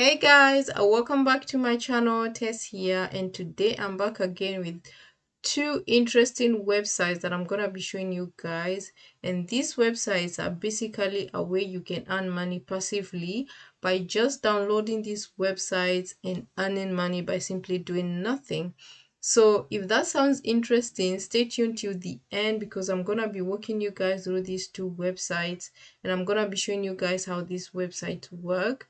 Hey guys, welcome back to my channel. Tess here, and today I'm back again with two interesting websites that I'm gonna be showing you guys. And these websites are basically a way you can earn money passively by just downloading these websites and earning money by simply doing nothing. So if that sounds interesting, stay tuned till the end because I'm gonna be walking you guys through these two websites and I'm gonna be showing you guys how these websites work.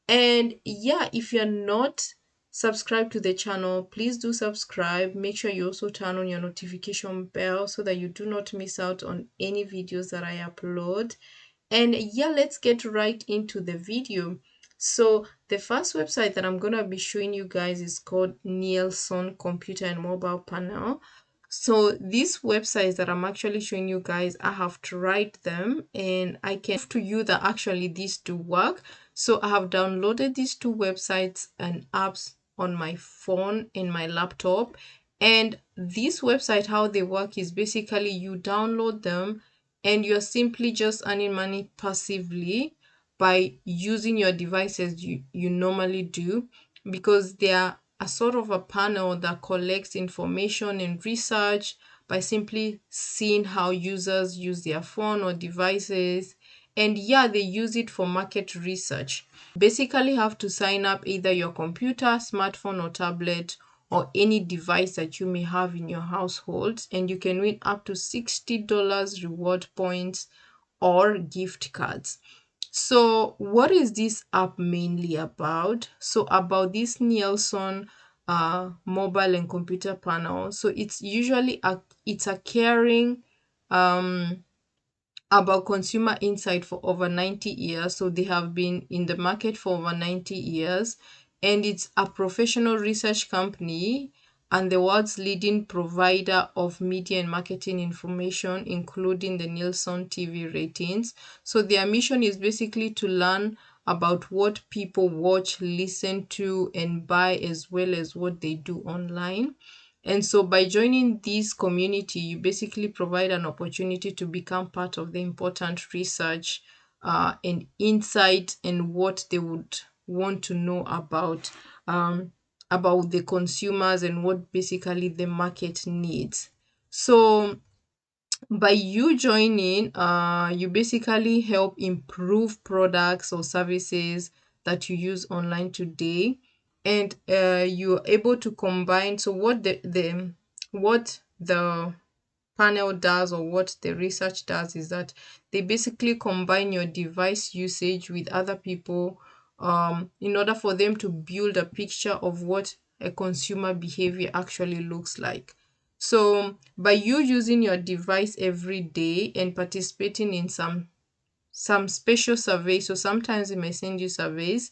And yeah, if you're not subscribed to the channel, please do subscribe. Make sure you also turn on your notification bell so that you do not miss out on any videos that I upload. And yeah, let's get right into the video. So the first website that I'm gonna be showing you guys is called Nielsen Computer and Mobile Panel. So these websites that I'm actually showing you guys, I have tried them and I can prove to you that actually these do work. So I have downloaded these two websites and apps on my phone and my laptop. And this website, how they work is basically you download them and you're simply just earning money passively by using your devices you normally do because they are a sort of a panel that collects information and research by simply seeing how users use their phone or devices. And yeah, they use it for market research. Basically have to sign up either your computer, smartphone or tablet or any device that you may have in your household, and you can win up to $60 reward points or gift cards. So what is this app mainly about? So about this Nielsen mobile and computer panel. So it's usually a caring um about consumer insight for over 90 years. So they have been in the market for over 90 years. And it's a professional research company and the world's leading provider of media and marketing information, including the Nielsen TV ratings. So their mission is basically to learn about what people watch, listen to, and buy, as well as what they do online. And so by joining this community, you basically provide an opportunity to become part of the important research and insight and what they would want to know about the consumers and what basically the market needs. So by you joining, you basically help improve products or services that you use online today, and you're able to combine. So what the panel does or what the research does is that they basically combine your device usage with other people in order for them to build a picture of what a consumer behavior actually looks like. So by you using your device every day and participating in some special surveys, so sometimes they may send you surveys,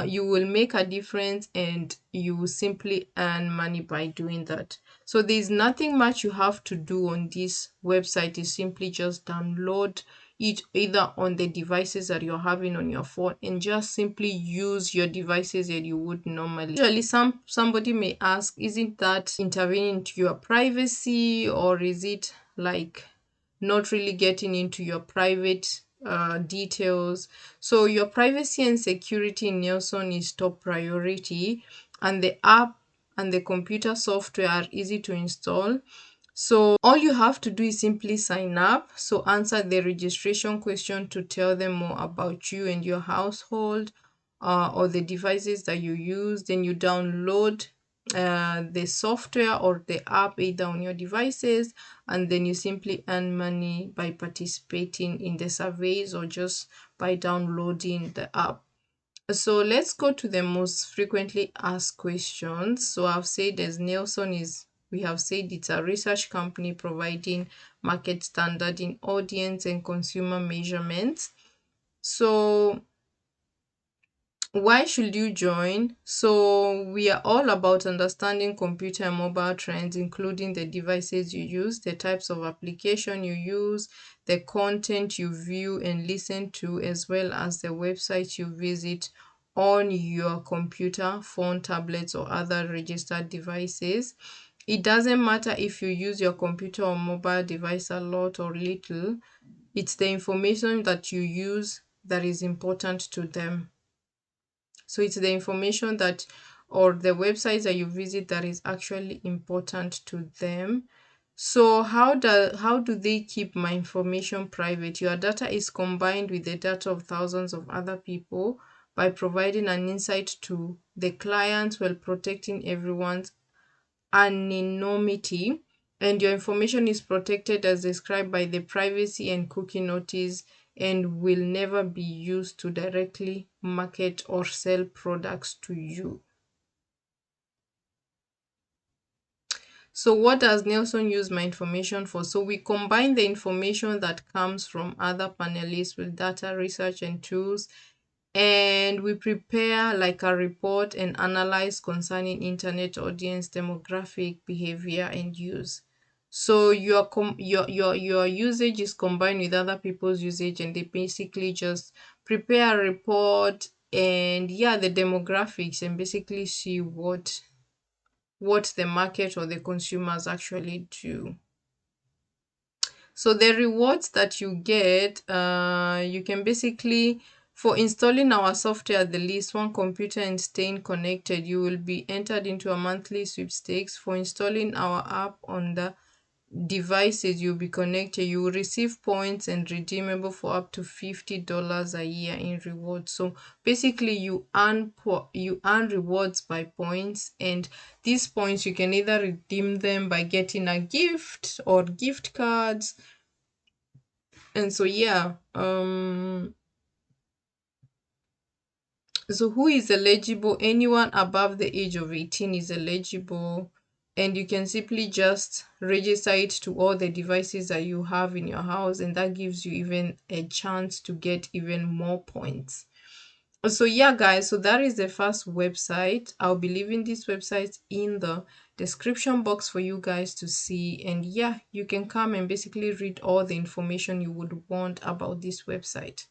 you will make a difference and you will simply earn money by doing that. So there's nothing much you have to do on this website. You simply just download it either on the devices that you're having on your phone and just simply use your devices that you would normally. Usually somebody may ask, isn't that intervening into your privacy, or is it like not really getting into your private details? So your privacy and security in Nielsen is top priority, and the app and the computer software are easy to install. So all you have to do is simply sign up. So answer the registration question to tell them more about you and your household or the devices that you use. Then you download the software or the app either on your devices, and then you simply earn money by participating in the surveys or just by downloading the app. So let's go to the most frequently asked questions. So I've said as Nielsen is, we have said it's a research company providing market standard in audience and consumer measurements. So why should you join? So we are all about understanding computer and mobile trends, including the devices you use, the types of application you use, the content you view and listen to, as well as the websites you visit on your computer, phone, tablets, or other registered devices. It doesn't matter if you use your computer or mobile device a lot or little, it's the information that you use that is important to them. So it's the information that, or the websites that you visit, that is actually important to them. So how do they keep my information private? Your data is combined with the data of thousands of other people by providing an insight to the client while protecting everyone's anonymity, and your information is protected as described by the privacy and cookie notice and will never be used to directly market or sell products to you. So what does Nelson use my information for? So we combine the information that comes from other panelists with data research and tools, and we prepare like a report and analyze concerning internet audience demographic behavior and use. So your usage is combined with other people's usage, and they basically just prepare a report and yeah, the demographics, and basically see what the market or the consumers actually do. So the rewards that you get, you can basically, for installing our software at the least one computer and staying connected, you will be entered into a monthly sweepstakes. For installing our app on the devices you'll be connected, you will receive points and redeemable for up to $50 a year in rewards. So basically you earn rewards by points, and these points you can either redeem them by getting a gift or gift cards. And so yeah, so who is eligible? Anyone above the age of 18 is eligible, and you can simply just register it to all the devices that you have in your house, and that gives you even a chance to get even more points. So yeah, guys, so that is the first website. I'll be leaving this website in the description box for you guys to see, and yeah, you can come and basically read all the information you would want about this website.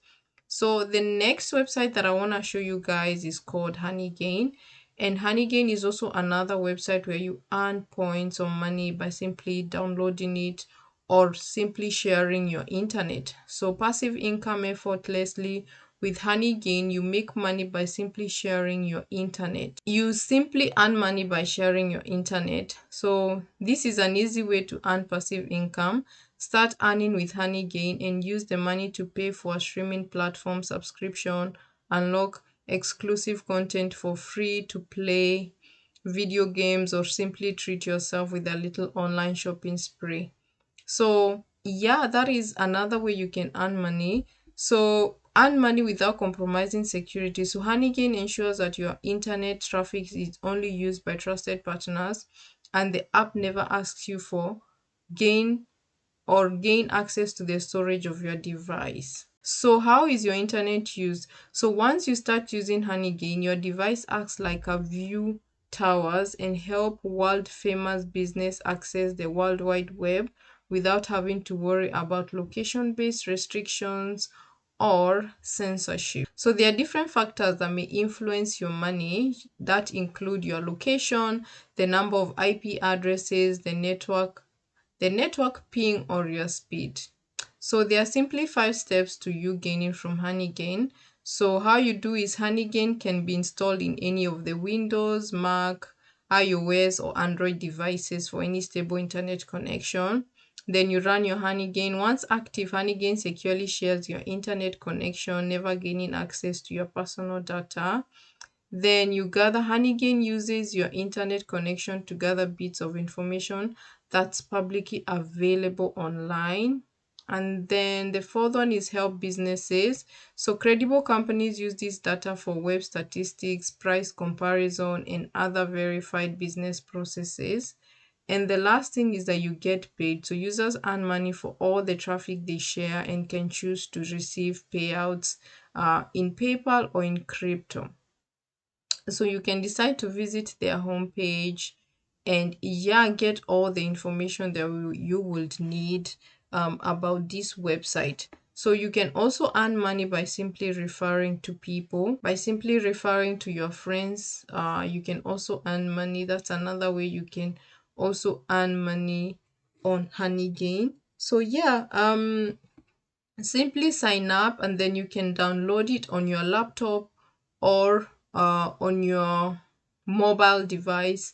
So the next website that I want to show you guys is called Honeygain. And Honeygain is also another website where you earn points or money by simply downloading it or simply sharing your internet. So passive income effortlessly. With Honeygain, you make money by simply sharing your internet. You simply earn money by sharing your internet. So this is an easy way to earn passive income. Start earning with Honeygain and use the money to pay for a streaming platform subscription, unlock exclusive content for free to play video games, or simply treat yourself with a little online shopping spree. So yeah, that is another way you can earn money. So earn money without compromising security. So Honeygain ensures that your internet traffic is only used by trusted partners, and the app never asks you for gain gain access to the storage of your device. So how is your internet used? So once you start using Honeygain, your device acts like a view towers and help world famous business access the World Wide Web without having to worry about location-based restrictions or censorship. So there are different factors that may influence your money that include your location, the number of IP addresses, the network ping, or your speed. So there are simply 5 steps to you gaining from Honeygain. So how you do is Honeygain can be installed in any of the Windows, Mac, iOS, or Android devices for any stable internet connection. Then you run your Honeygain. Once active, Honeygain securely shares your internet connection, never gaining access to your personal data. Then you gather. Honeygain uses your internet connection to gather bits of information that's publicly available online. And then the fourth one is help businesses. So credible companies use this data for web statistics, price comparison, and other verified business processes. And the last thing is that you get paid. So users earn money for all the traffic they share and can choose to receive payouts in PayPal or in crypto. So you can decide to visit their homepage and yeah, get all the information that you would need about this website. So you can also earn money by simply referring to people, by simply referring to your friends. You can also earn money. That's another way you can also earn money on Honeygain. So yeah, simply sign up and then you can download it on your laptop or on your mobile device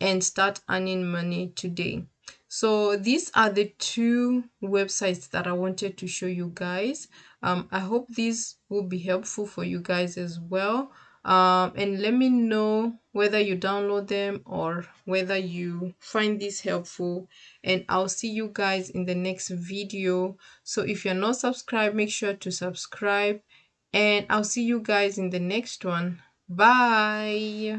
and start earning money today. So these are the two websites that I wanted to show you guys. I hope these will be helpful for you guys as well. And let me know whether you download them or whether you find this helpful. And I'll see you guys in the next video. So if you're not subscribed, make sure to subscribe. And I'll see you guys in the next one. Bye.